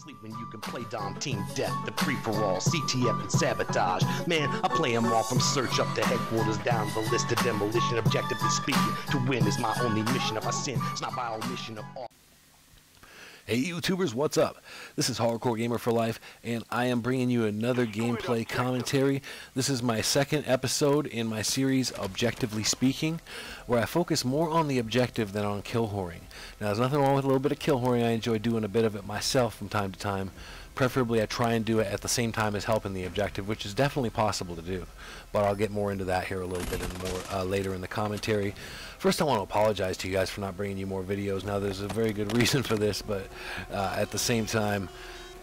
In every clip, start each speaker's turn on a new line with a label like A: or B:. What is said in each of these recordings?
A: Sleep when you can play Dom Team Death, the free-for-all, CTF and Sabotage. Man, I play them all from search up to headquarters, down the list of demolition. Objectively speaking, to win is my only mission. If I sin, it's not by omission of all.
B: Hey YouTubers, what's up? This is Hardcore Gamer for Life, and I am bringing you another gameplay commentary. This is my second episode in my series, Objectively Speaking, where I focus more on the objective than on kill whoring. Now, there's nothing wrong with a little bit of kill whoring. I enjoy doing a bit of it myself from time to time. Preferably, I try and do it at the same time as helping the objective, which is definitely possible to do. But I'll get more into that here a little bit and more later in the commentary. First, I want to apologize to you guys for not bringing you more videos. Now, there's a very good reason for this, but at the same time,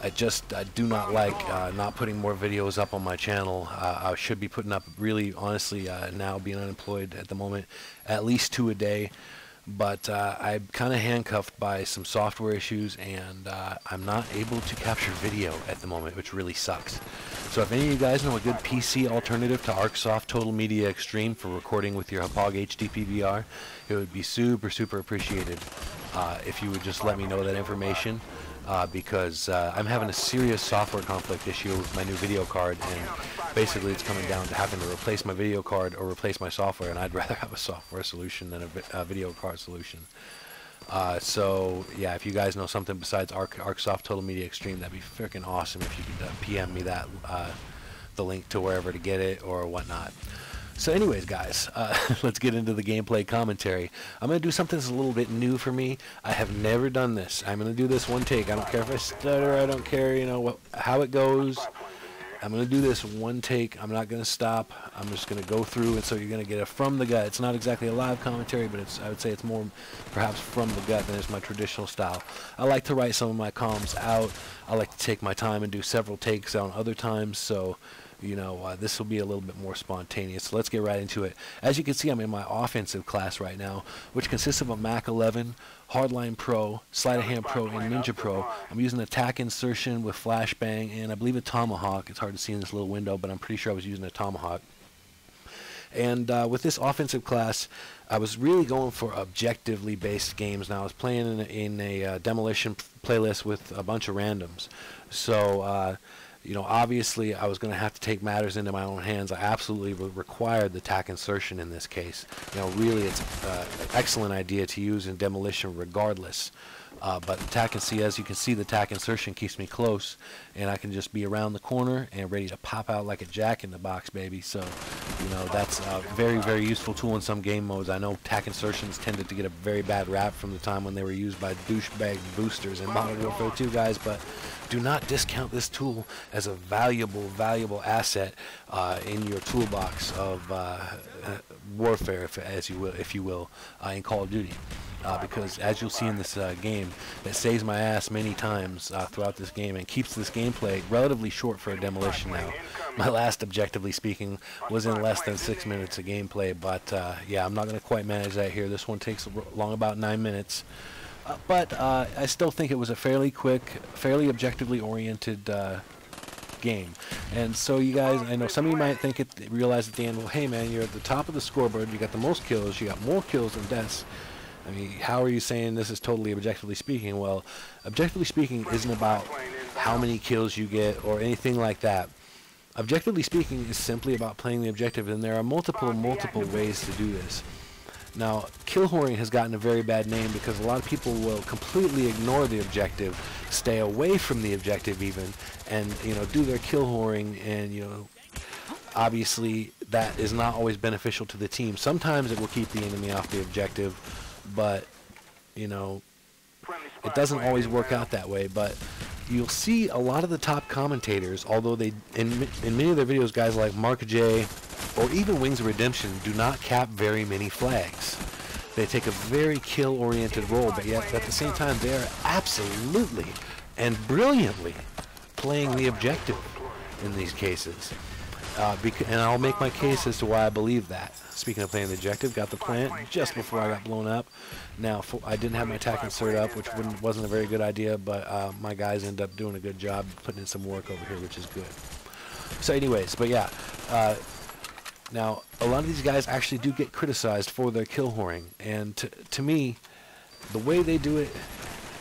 B: I do not like not putting more videos up on my channel. I should be putting up, really, honestly, now being unemployed at the moment, at least 2 a day. But I'm kind of handcuffed by some software issues, and I'm not able to capture video at the moment, which really sucks. So if any of you guys know a good PC alternative to ArcSoft Total Media Extreme for recording with your Hapog HD PVR, it would be super, super appreciated if you would just let me know that information. Because I'm having a serious software conflict issue with my new video card, and basically it's coming down to having to replace my video card or replace my software, and I'd rather have a software solution than a video card solution. So yeah, if you guys know something besides ArcSoft Total Media Extreme, that'd be freaking awesome if you could PM me that, the link to wherever to get it or whatnot. So anyways, guys, let's get into the gameplay commentary. I'm going to do something that's a little bit new for me. I have never done this. I'm going to do this one take. I don't care if I stutter. I don't care, you know, how it goes. I'm going to do this one take. I'm not going to stop. I'm just going to go through it, so you're going to get it from the gut. It's not exactly a live commentary, but I would say it's more perhaps from the gut than it's my traditional style. I like to write some of my comms out. I like to take my time and do several takes on other times, so you know, this will be a little bit more spontaneous. So let's get right into it. As you can see, I'm in my offensive class right now, which consists of a Mac 11, Hardline Pro, Sleight of Hand Pro, and Ninja Pro. I'm using attack insertion with flashbang, and I believe a tomahawk. It's hard to see in this little window, but I'm pretty sure I was using a tomahawk. And with this offensive class, I was really going for objectively based games. Now, I was playing in a Demolition playlist with a bunch of randoms. So, you know, obviously I was going to have to take matters into my own hands. I absolutely required the tack insertion in this case. You know, really it's an excellent idea to use in Demolition regardless. But the tack, as you can see, the tack insertion keeps me close, and I can just be around the corner and ready to pop out like a jack in the box, baby. So, you know, that's a very, very useful tool in some game modes. I know tack insertions tended to get a very bad rap from the time when they were used by douchebag boosters in Modern Warfare 2, guys, but do not discount this tool as a valuable, valuable asset in your toolbox of warfare, if you will, in Call of Duty. Because as you'll see in this game, it saves my ass many times throughout this game and keeps this gameplay relatively short for a Demolition now. My last, objectively speaking, was in less than 6 minutes of gameplay, but yeah, I'm not going to quite manage that here. This one takes long about 9 minutes. But I still think it was a fairly quick, fairly objectively oriented game. And so you guys, I know some of you might realize at the end, well, hey man, you're at the top of the scoreboard, you got the most kills, you got more kills than deaths. I mean, how are you saying this is totally objectively speaking? Well, objectively speaking isn't about how many kills you get or anything like that. Objectively speaking is simply about playing the objective, and there are multiple ways to do this. Now, kill whoring has gotten a very bad name because a lot of people will completely ignore the objective, stay away from the objective even, and, you know, do their kill whoring, and, you know, obviously that is not always beneficial to the team. Sometimes it will keep the enemy off the objective, but, you know, it doesn't always work out that way. But you'll see a lot of the top commentators, although they, in many of their videos, guys like Mark J or even Wings of Redemption, do not cap very many flags. They take a very kill-oriented role, but yet at the same time they are absolutely and brilliantly playing the objective in these cases. And I'll make my case as to why I believe that. Speaking of playing the objective, got the plant just before I got blown up. Now, I didn't have my tack insert up, which wasn't a very good idea, but my guys ended up doing a good job putting in some work over here, which is good. So anyways, but yeah, now a lot of these guys actually do get criticized for their kill whoring, and to me, the way they do it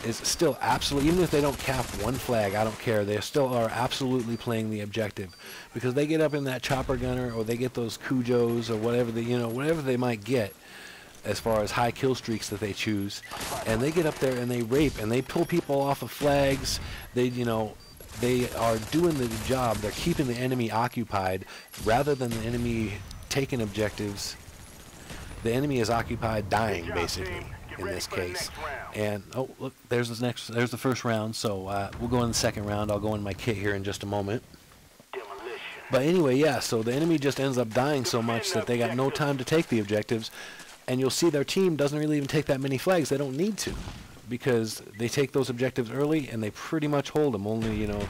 B: is still absolutely, even if they don't cap one flag, I don't care. They still are absolutely playing the objective, because they get up in that chopper gunner, or they get those Cujos, or whatever they, whatever they might get as far as high kill streaks that they choose, and they get up there and they rape and they pull people off of flags. They, they are doing the job. They're keeping the enemy occupied rather than the enemy taking objectives. The enemy is occupied dying, basically, in this case. And oh, look, there's the first round. So we'll go in the second round. I'll go in my kit here in just a moment. But anyway, yeah, so the enemy just ends up dying so much that they got no time to take the objectives. And you'll see their team doesn't really even take that many flags. They don't need to, because they take those objectives early and they pretty much hold them. Only, the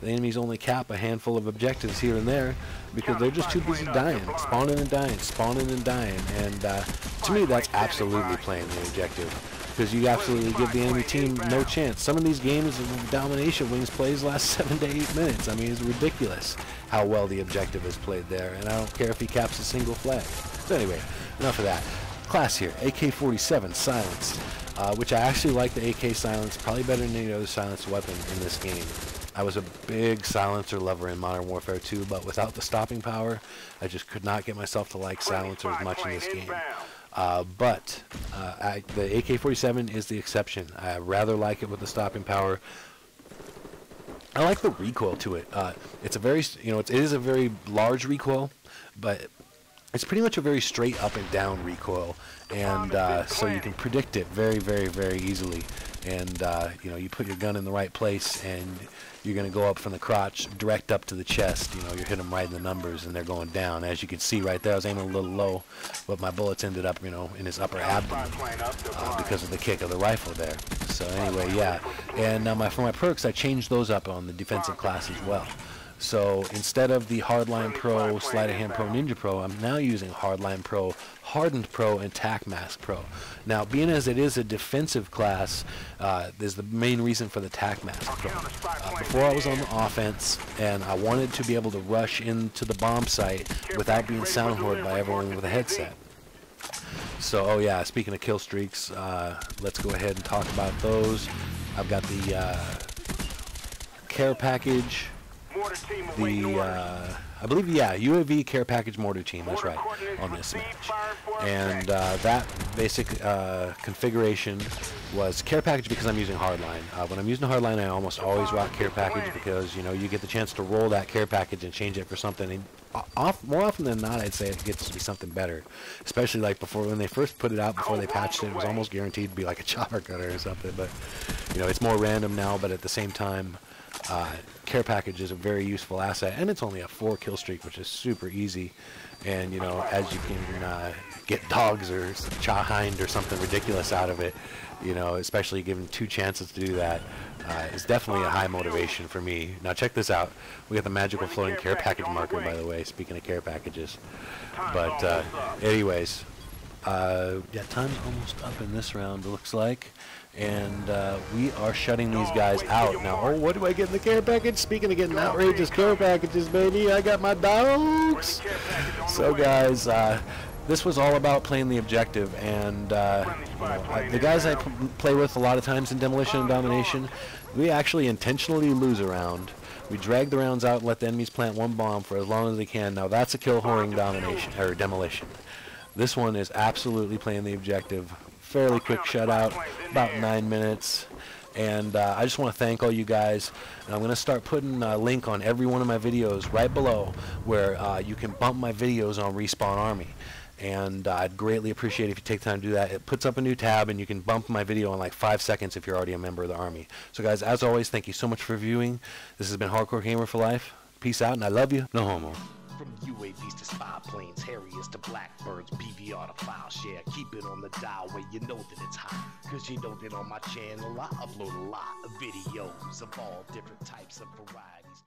B: enemies only cap a handful of objectives here and there, because they're just too busy dying, spawning and dying, spawning and dying. And to me, that's absolutely playing the objective, because you absolutely give the enemy team no chance. Some of these games of Domination Wings plays last 7 to 8 minutes. I mean, it's ridiculous how well the objective is played there, and I don't care if he caps a single flag. So anyway, enough of that. Class here, AK-47 silenced, which I actually like the AK silence probably better than any other silenced weapon in this game. I was a big silencer lover in Modern Warfare 2, but without the stopping power, I just could not get myself to like silencers much in this game. But the AK-47 is the exception. I rather like it with the stopping power. I like the recoil to it. It's a very, it is a very large recoil, but it's pretty much a very straight up and down recoil, and so you can predict it very, very, very easily. And you put your gun in the right place, and you're going to go up from the crotch direct up to the chest. You hit them right in the numbers, and they're going down. As you can see right there, I was aiming a little low, but my bullets ended up, in his upper abdomen because of the kick of the rifle there. So anyway, yeah. And now for my perks, I changed those up on the defensive class as well. So instead of the Hardline Pro, Sleight of Hand Pro, Ninja Pro, I'm now using Hardline Pro, Hardened Pro, and Tac Mask Pro. Now, being as it is a defensive class, is the main reason for the Tac Mask Pro. Before I was on the offense, and I wanted to be able to rush into the bomb site without being sound hoarded by everyone with a headset. So, oh yeah, speaking of kill streaks, let's go ahead and talk about those. I've got the care package. I believe, yeah, UAV care package mortar team, that's right, on this match. And that basic configuration was care package because I'm using hardline. When I'm using hardline, I almost always rock care package because, you get the chance to roll that care package and change it for something. And more often than not, I'd say it gets to be something better. Especially like when they first put it out, before they patched it, it was almost guaranteed to be like a chopper cutter or something. But, it's more random now, but at the same time, care package is a very useful asset, and it's only a 4 kill streak, which is super easy. And as you can get dogs or Cha Hind or something ridiculous out of it, especially given 2 chances to do that, is definitely a high motivation for me. Now check this out. We got the magical floating care package marker, by the way, speaking of care packages. But anyways, yeah, time's almost up in this round, it looks like. And we are shutting these guys out. Now, oh, what do I get in the care package? Speaking of getting outrageous care packages, baby, I got my dogs. So, guys, this was all about playing the objective. And the guys I play with a lot of times in Demolition and Domination, we actually intentionally lose a round. We drag the rounds out and let the enemies plant 1 bomb for as long as they can. Now, that's a kill whoring domination, or demolition. This one is absolutely playing the objective. Fairly quick shutout, about 9 minutes. And I just want to thank all you guys. And I'm going to start putting a link on every one of my videos right below where you can bump my videos on Respawn Army. And I'd greatly appreciate it if you take time to do that. It puts up a new tab, and you can bump my video in like 5 seconds if you're already a member of the Army. So guys, as always, thank you so much for viewing. This has been Hardcore Gamer for Life. Peace out, and I love you. No homo.
A: From UAVs to spy planes, Harriers to blackbirds, BVR to file share. Keep it on the dial where you know that it's hot. Cause you know that on my channel I upload a lot of videos of all different types of varieties.